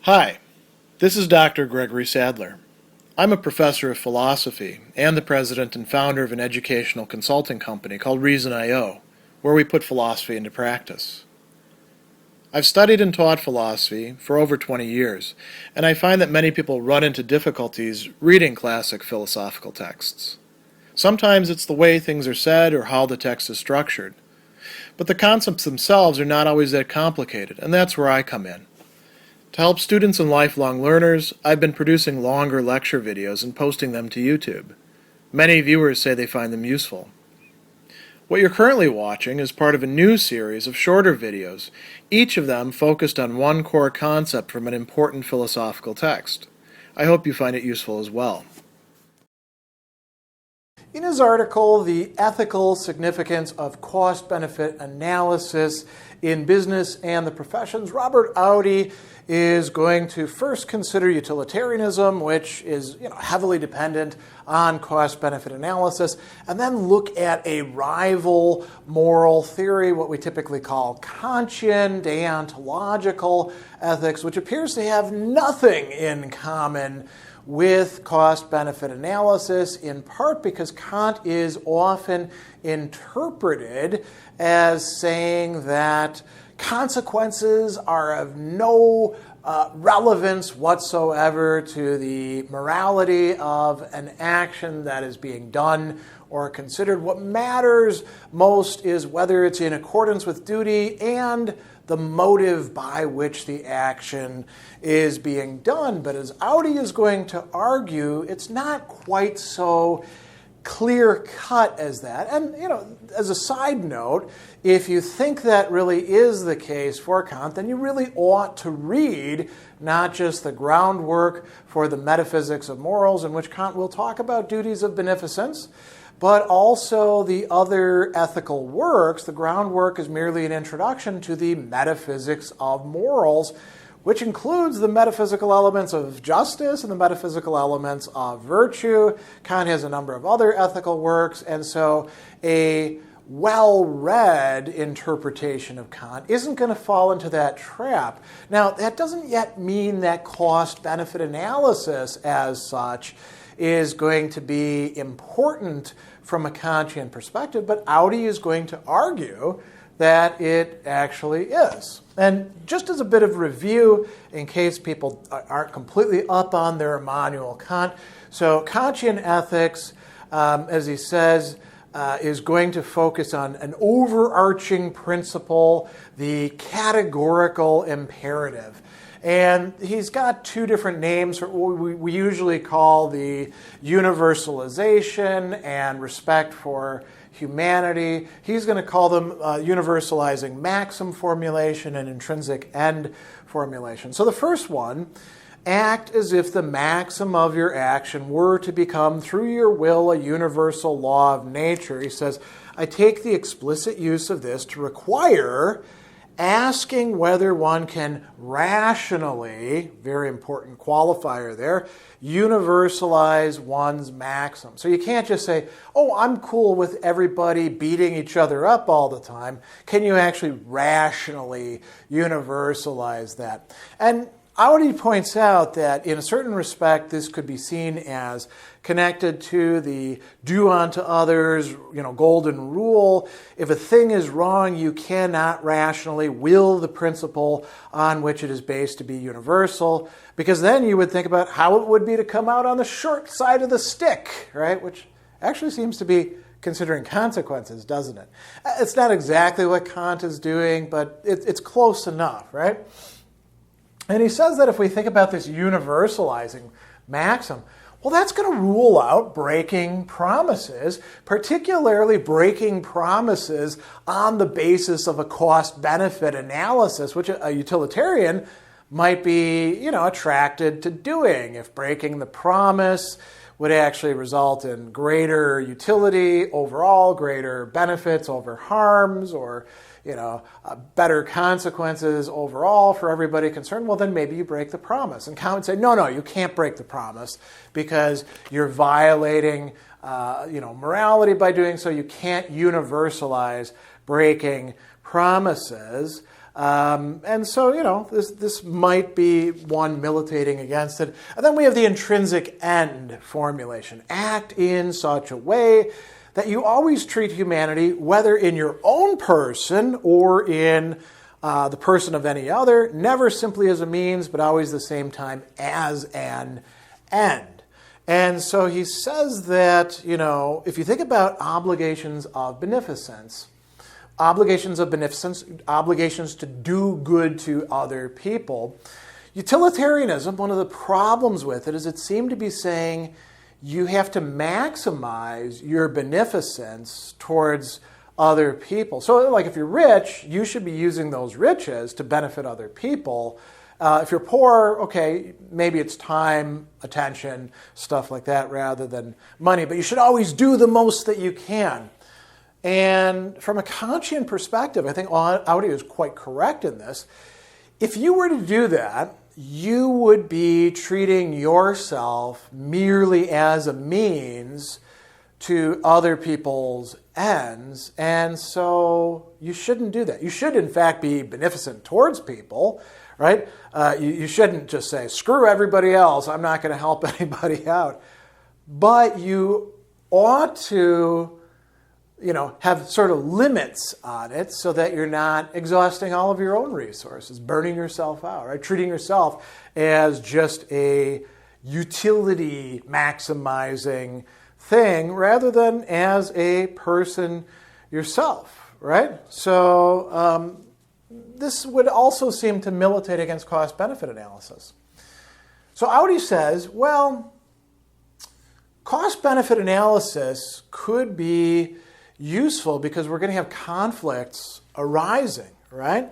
Hi, this is Dr. Gregory Sadler. I'm a professor of philosophy and the president and founder of an educational consulting company called Reason.io, where we put philosophy into practice. I've studied and taught philosophy for over 20 years, and I find that many people run into difficulties reading classic philosophical texts. Sometimes it's the way things are said or how the text is structured. But the concepts themselves are not always that complicated, and that's where I come in. To help students and lifelong learners, I've been producing longer lecture videos and posting them to YouTube. Many viewers say they find them useful. What you're currently watching is part of a new series of shorter videos, each of them focused on one core concept from an important philosophical text. I hope you find it useful as well. In his article, The Ethical Significance of Cost-Benefit Analysis in Business and the Professions, Robert Audi is going to first consider utilitarianism, which is heavily dependent on cost-benefit analysis, and then look at a rival moral theory, what we typically call Kantian deontological ethics, which appears to have nothing in common with cost-benefit analysis, in part because Kant is often interpreted as saying that consequences are of no relevance whatsoever to the morality of an action that is being done or considered. What matters most is whether it's in accordance with duty and the motive by which the action is being done. But as Audi is going to argue, it's not quite so clear-cut as that. And, as a side note, if you think that really is the case for Kant, then you really ought to read not just the groundwork for the metaphysics of morals, in which Kant will talk about duties of beneficence, but also the other ethical works. The groundwork is merely an introduction to the metaphysics of morals, which includes the metaphysical elements of justice and the metaphysical elements of virtue. Kant has a number of other ethical works, and so a well-read interpretation of Kant isn't going to fall into that trap. Now, that doesn't yet mean that cost-benefit analysis as such is going to be important from a Kantian perspective, but Audi is going to argue that it actually is. And just as a bit of review, in case people aren't completely up on their Immanuel Kant, so Kantian ethics, as he says, is going to focus on an overarching principle, the categorical imperative. And he's got two different names for what we usually call the universalization and respect for humanity. He's going to call them universalizing maxim formulation and intrinsic end formulation. So the first one, act as if the maxim of your action were to become, through your will, a universal law of nature. He says, I take the explicit use of this to require asking whether one can rationally, very important qualifier there, universalize one's maxim. So you can't just say, oh, I'm cool with everybody beating each other up all the time. Can you actually rationally universalize that? And Audi points out that in a certain respect, this could be seen as connected to the do unto others, golden rule. If a thing is wrong, you cannot rationally will the principle on which it is based to be universal, because then you would think about how it would be to come out on the short side of the stick, right? Which actually seems to be considering consequences, doesn't it? It's not exactly what Kant is doing, but it's close enough, right? And he says that if we think about this universalizing maxim, well, that's going to rule out breaking promises, particularly breaking promises on the basis of a cost-benefit analysis, which a utilitarian might be, attracted to doing. If breaking the promise would actually result in greater utility overall, greater benefits over harms, or better consequences overall for everybody concerned, well, then maybe you break the promise. And Kant would say, no, you can't break the promise because you're violating, morality by doing so. You can't universalize breaking promises. And so, this might be one militating against it. And then we have the intrinsic end formulation. Act in such a way that you always treat humanity, whether in your own person or in the person of any other, never simply as a means, but always at the same time as an end. And so he says that, if you think about obligations of beneficence, obligations to do good to other people. Utilitarianism, one of the problems with it is it seemed to be saying you have to maximize your beneficence towards other people. So like if you're rich, you should be using those riches to benefit other people. If you're poor, okay, maybe it's time, attention, stuff like that rather than money. But you should always do the most that you can. And from a Kantian perspective, I think Audi is quite correct in this. If you were to do that, you would be treating yourself merely as a means to other people's ends. And so you shouldn't do that. You should, in fact, be beneficent towards people, right? You shouldn't just say, screw everybody else, I'm not going to help anybody out. But you ought to have sort of limits on it so that you're not exhausting all of your own resources, burning yourself out, right? Treating yourself as just a utility maximizing thing rather than as a person yourself, right? So this would also seem to militate against cost-benefit analysis. So Audi says, well, cost-benefit analysis could be useful because we're going to have conflicts arising, right?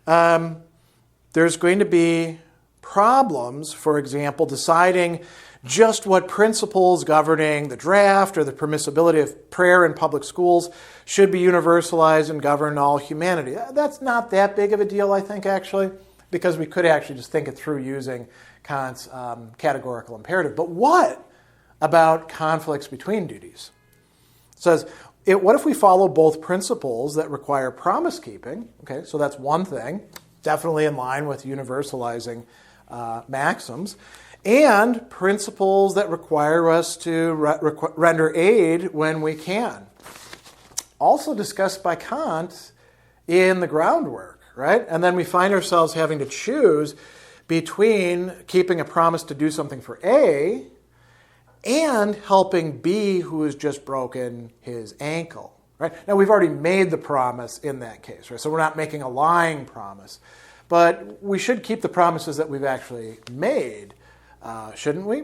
There's going to be problems, for example, deciding just what principles governing the draft or the permissibility of prayer in public schools should be universalized and govern all humanity. That's not that big of a deal, I think, actually, because we could actually just think it through using Kant's categorical imperative. But what about conflicts between duties? It says, what if we follow both principles that require promise keeping? Okay, so that's one thing, definitely in line with universalizing maxims, and principles that require us to render aid when we can. Also discussed by Kant in the groundwork, right? And then we find ourselves having to choose between keeping a promise to do something for A and helping B, who has just broken his ankle, right? Now, we've already made the promise in that case, right? So we're not making a lying promise. But we should keep the promises that we've actually made, shouldn't we?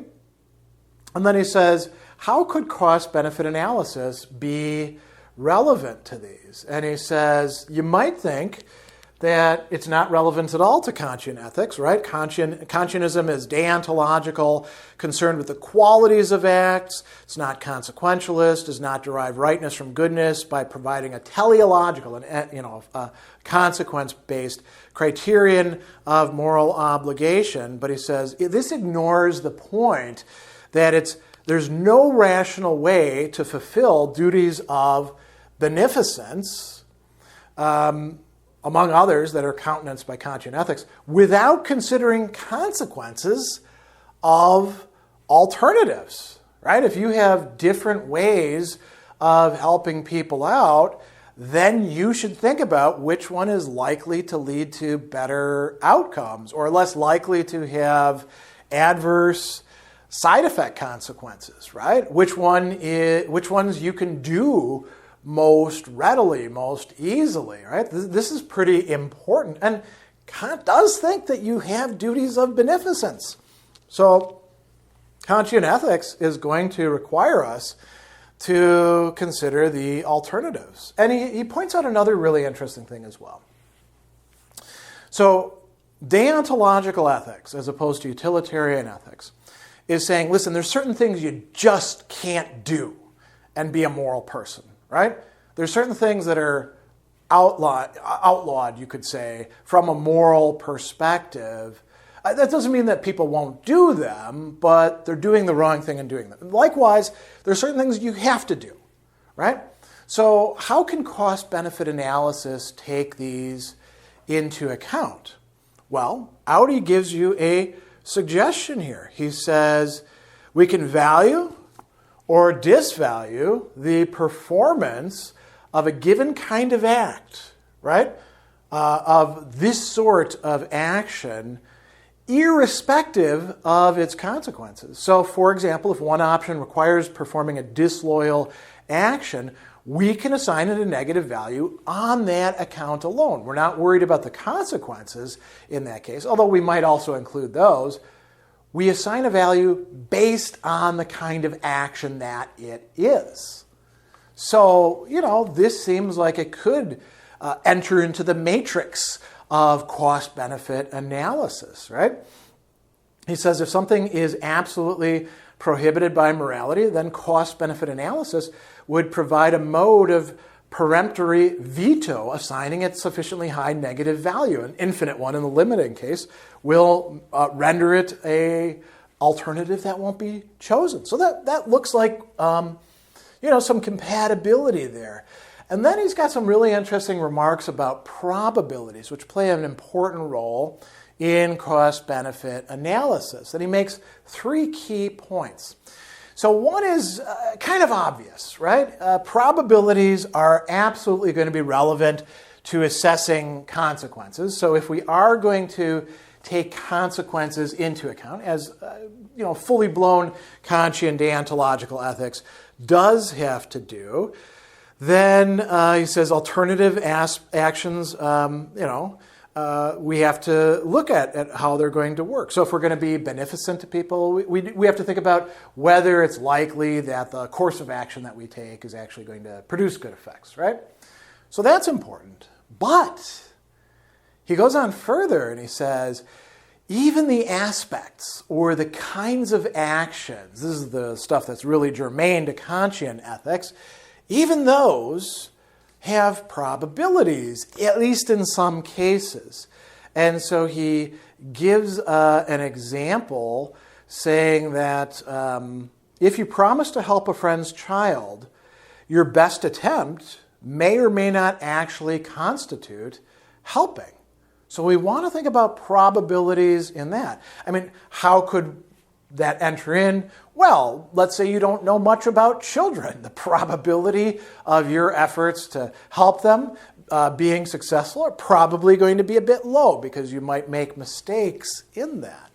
And then he says, how could cost-benefit analysis be relevant to these? And he says, you might think that it's not relevant at all to Kantian ethics, right? Kantianism is deontological, concerned with the qualities of acts. It's not consequentialist, does not derive rightness from goodness by providing a teleological, a consequence-based criterion of moral obligation. But he says this ignores the point that there's no rational way to fulfill duties of beneficence, among others that are countenanced by Kantian ethics, without considering consequences of alternatives, right? If you have different ways of helping people out, then you should think about which one is likely to lead to better outcomes or less likely to have adverse side effect consequences, right? Which ones you can do most readily, most easily, right? This is pretty important. And Kant does think that you have duties of beneficence. So Kantian ethics is going to require us to consider the alternatives. And he points out another really interesting thing as well. So deontological ethics, as opposed to utilitarian ethics, is saying, listen, there's certain things you just can't do and be a moral person. Right? There's certain things that are outlawed, you could say, from a moral perspective. That doesn't mean that people won't do them, but they're doing the wrong thing in doing them. Likewise, there are certain things you have to do, right? So how can cost-benefit analysis take these into account? Well, Audi gives you a suggestion here. He says we can value or disvalue the performance of a given kind of act, right? Of this sort of action, irrespective of its consequences. So, for example, if one option requires performing a disloyal action, we can assign it a negative value on that account alone. We're not worried about the consequences in that case, although we might also include those. We assign a value based on the kind of action that it is. So, this seems like it could enter into the matrix of cost-benefit analysis, right? He says if something is absolutely prohibited by morality, then cost-benefit analysis would provide a mode of peremptory veto, assigning it sufficiently high negative value. An infinite one in the limiting case will render it a alternative that won't be chosen. So that looks like some compatibility there. And then he's got some really interesting remarks about probabilities, which play an important role in cost-benefit analysis. And he makes 3 key points. So one is kind of obvious, right? Probabilities are absolutely going to be relevant to assessing consequences. So if we are going to take consequences into account, as fully blown Kantian deontological ethics does have to do, then he says alternative actions, we have to look at how they're going to work. So if we're going to be beneficent to people, we have to think about whether it's likely that the course of action that we take is actually going to produce good effects, right? So that's important. But he goes on further and he says, even the aspects or the kinds of actions, this is the stuff that's really germane to Kantian ethics, even those have probabilities, at least in some cases. And so he gives an example saying that if you promise to help a friend's child, your best attempt may or may not actually constitute helping. So we want to think about probabilities in that. I mean, how could that enter in? Well, let's say you don't know much about children. The probability of your efforts to help them being successful are probably going to be a bit low because you might make mistakes in that.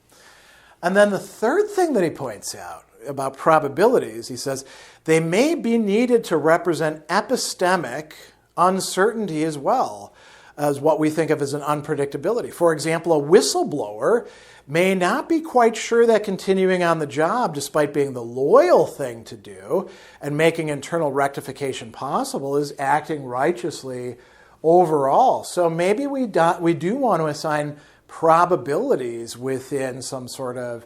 And then the third thing that he points out about probabilities, he says, they may be needed to represent epistemic uncertainty as well as what we think of as an unpredictability. For example, a whistleblower may not be quite sure that continuing on the job, despite being the loyal thing to do and making internal rectification possible, is acting righteously overall. So maybe we do want to assign probabilities within some sort of,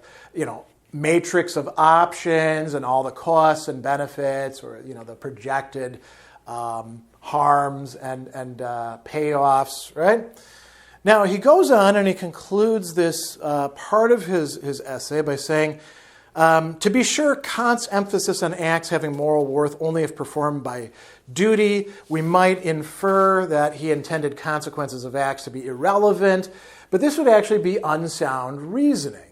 matrix of options and all the costs and benefits, or the projected harms and payoffs, right? Now, he goes on and he concludes this part of his essay by saying, to be sure, Kant's emphasis on acts having moral worth only if performed by duty, we might infer that he intended consequences of acts to be irrelevant, but this would actually be unsound reasoning.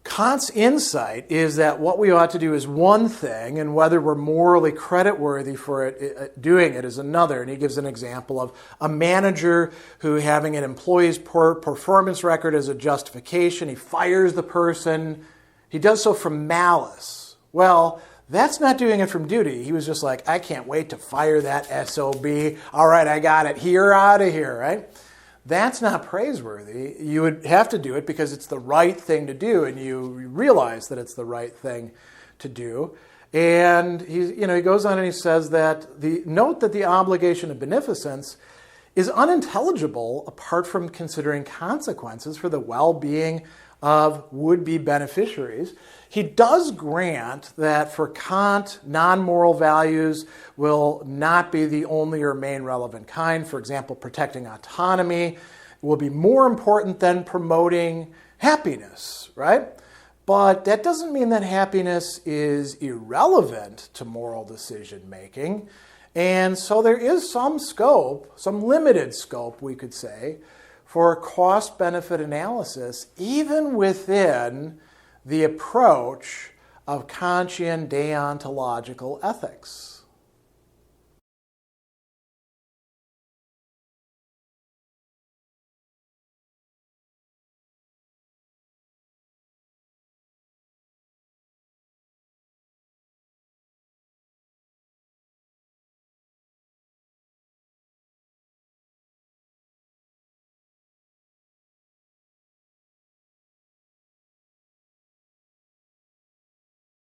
Kant's insight is that what we ought to do is one thing, and whether we're morally creditworthy for doing it is another. And he gives an example of a manager who, having an employee's poor performance record as a justification, he fires the person. He does so from malice. Well, that's not doing it from duty. He was just like, I can't wait to fire that SOB. All right, I got it. You're out of here, right? That's not praiseworthy. You would have to do it because it's the right thing to do, and you realize that it's the right thing to do. And he goes on and he says that note that the obligation of beneficence is unintelligible apart from considering consequences for the well-being of would-be beneficiaries. He does grant that for Kant, non-moral values will not be the only or main relevant kind. For example, protecting autonomy will be more important than promoting happiness, right? But that doesn't mean that happiness is irrelevant to moral decision-making. And so there is some scope, some limited scope, we could say, for cost-benefit analysis, even within the approach of Kantian deontological ethics.